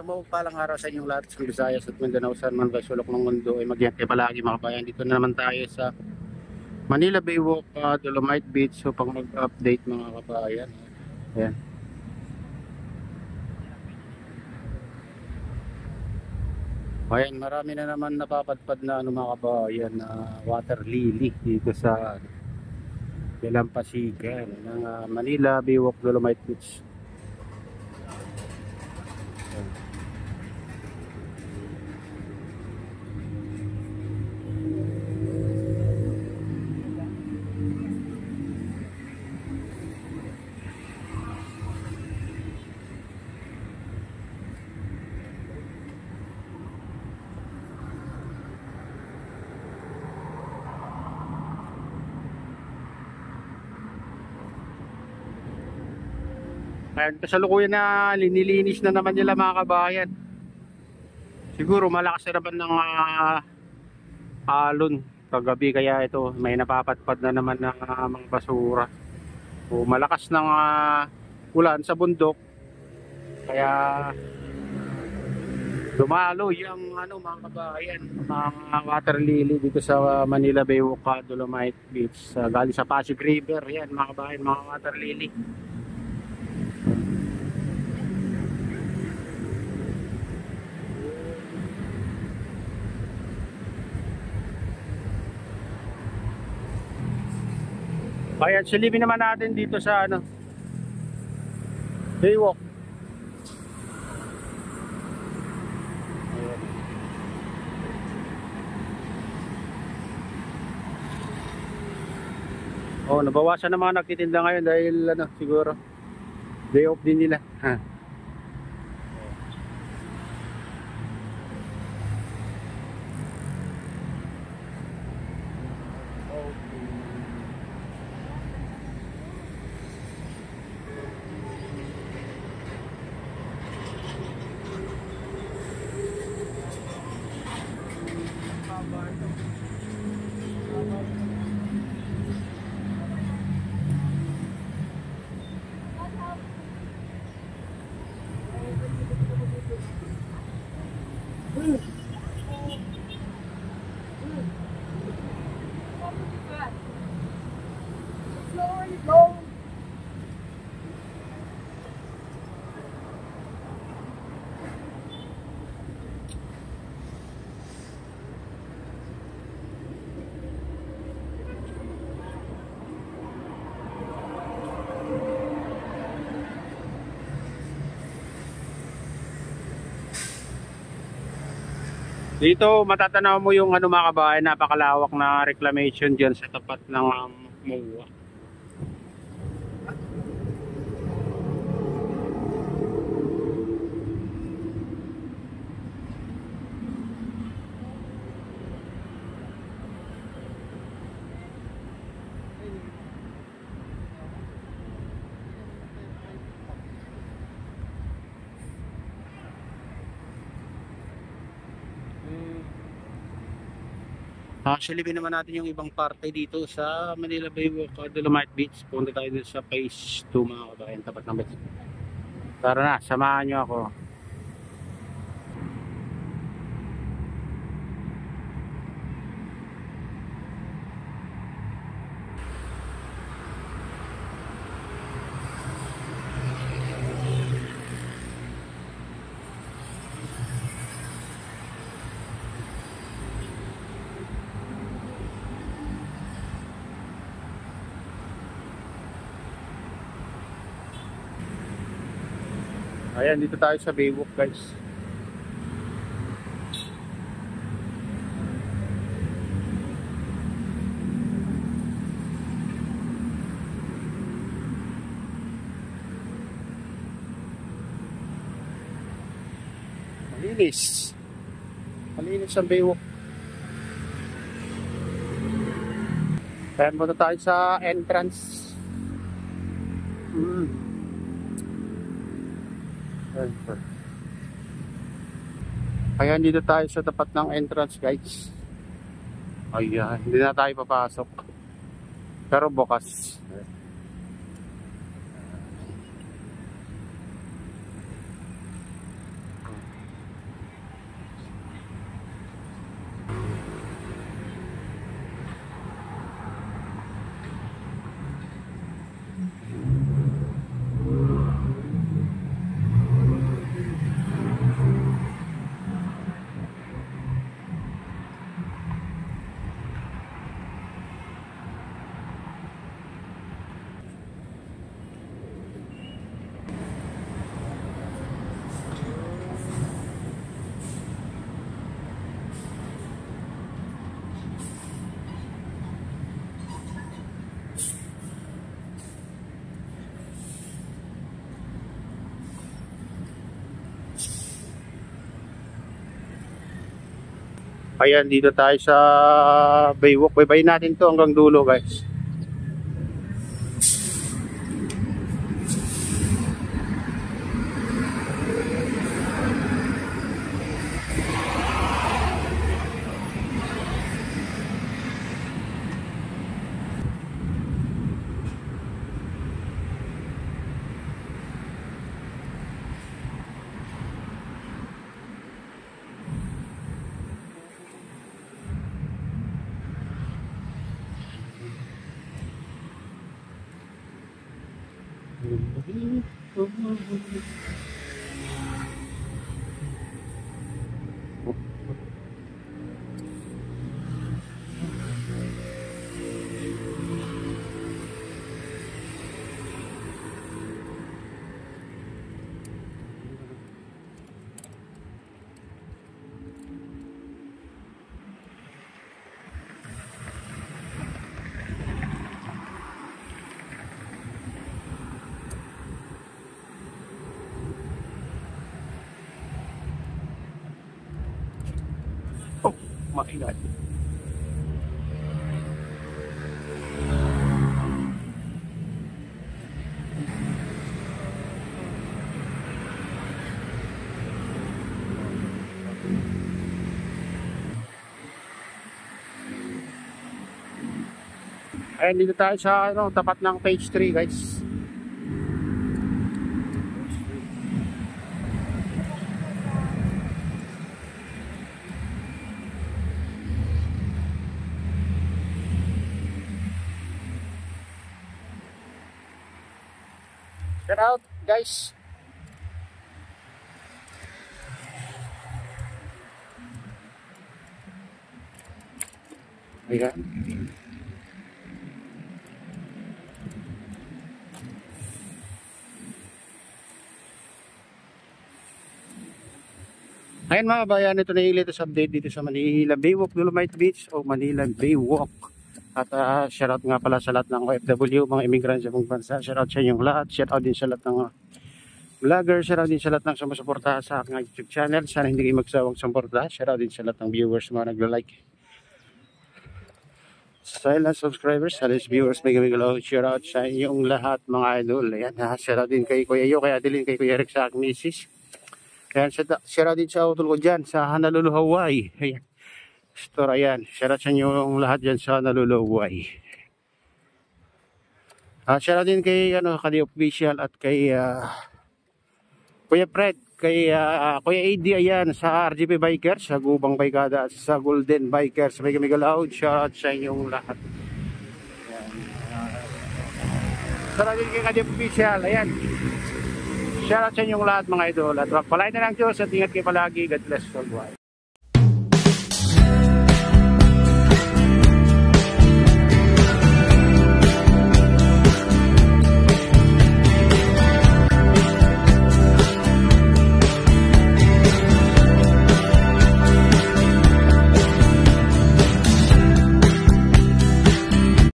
Isang mapagpalang araw sa inyong lahat sa Visayas at Mindanao, saan man kayo sulok ng mundo ay mag-ingat kayo palagi mga kabayan. Dito na naman tayo sa Manila Baywalk, Dolomite Beach upang mag-update mga kabayan. Ayan. Ayan, marami na naman napapadpad na mga kabayan na water lily dito sa Dalampasigan ng Manila Baywalk, Dolomite Beach. Ayan, kasalukuyan na linilinis na naman nila mga kabayan. Siguro malakas na naman ng alon kagabi, kaya ito may napapatpad na naman ng mga basura. O malakas ng ulan sa bundok, kaya dumalo yung mga kabayan, mga water lily dito sa Manila Baywalk, Dolomite Beach, galing sa Pasig River. Yan mga kabayan, mga water lily. Ayan, silipin naman natin dito sa Baywalk. Ayan. Oh, nabawasan na mga nagtitinda ngayon dahil siguro day off din nila. Dito matatanaw mo yung mga kabayan, napakalawak na reclamation diyan sa tapat ng MOA. Silipin naman natin yung ibang parte dito sa Manila Baywalk, Dolomite Beach. Punta tayo dito sa phase 2 mga kabayan, tapat ng beach. Tara na, samahan nyo ako. Ayan, dito tayo sa Baywalk guys. Malinis. Malinis ang Baywalk. Ayan, muna tayo sa entrance. Kaya dito tayo sa tapat ng entrance guys. Ayan, hindi na tayo papasok. Pero bukas. Ayan, dito tayo sa Baywalk. Baybayin natin to hanggang dulo, guys. Oh my God. Ayan, dito tayo sa ano, tapat ng page 3, guys. Shout out, guys. Ayan. Ayan mga bayan, ito na yung latest update dito sa Manila Baywalk, Dolomite Beach o Manila Baywalk. At shoutout nga pala sa lahat ng OFW, mga immigrants sa buong bansa. Shoutout sa inyong lahat. Shoutout din sa lahat ng vlogger. Shoutout din sa lahat ng sumusuporta sa aking YouTube channel. Sana hindi kayo magsawang suporta. Shoutout din sa lahat ng viewers, mga nagla-like. Silent subscribers, silent viewers, may gamigalong shoutout sa inyong lahat mga idol. Ayan, shoutout din kay Kuya Yo, kay Adeline, kay Kuya Eric sa aking misis. Ayan, shoutout din sa utol ko dyan sa Honolulu, Hawaii. Ayan, store, ayan, shoutout sa inyong lahat dyan sa Honolulu, Hawaii. Shoutout din kay Kadi Official at kay Kuya Fred, kay Kuya AD, ayan, sa RGP Bikers, sa Gubang Baykada at sa Golden Bikers. May galaud, shoutout sa inyong lahat. Ayan, shoutout din kay Kadi Official, ayan. Shoutout sa inyong lahat mga idol. At palain na lang Diyos at ingat kayo palagi. God bless all.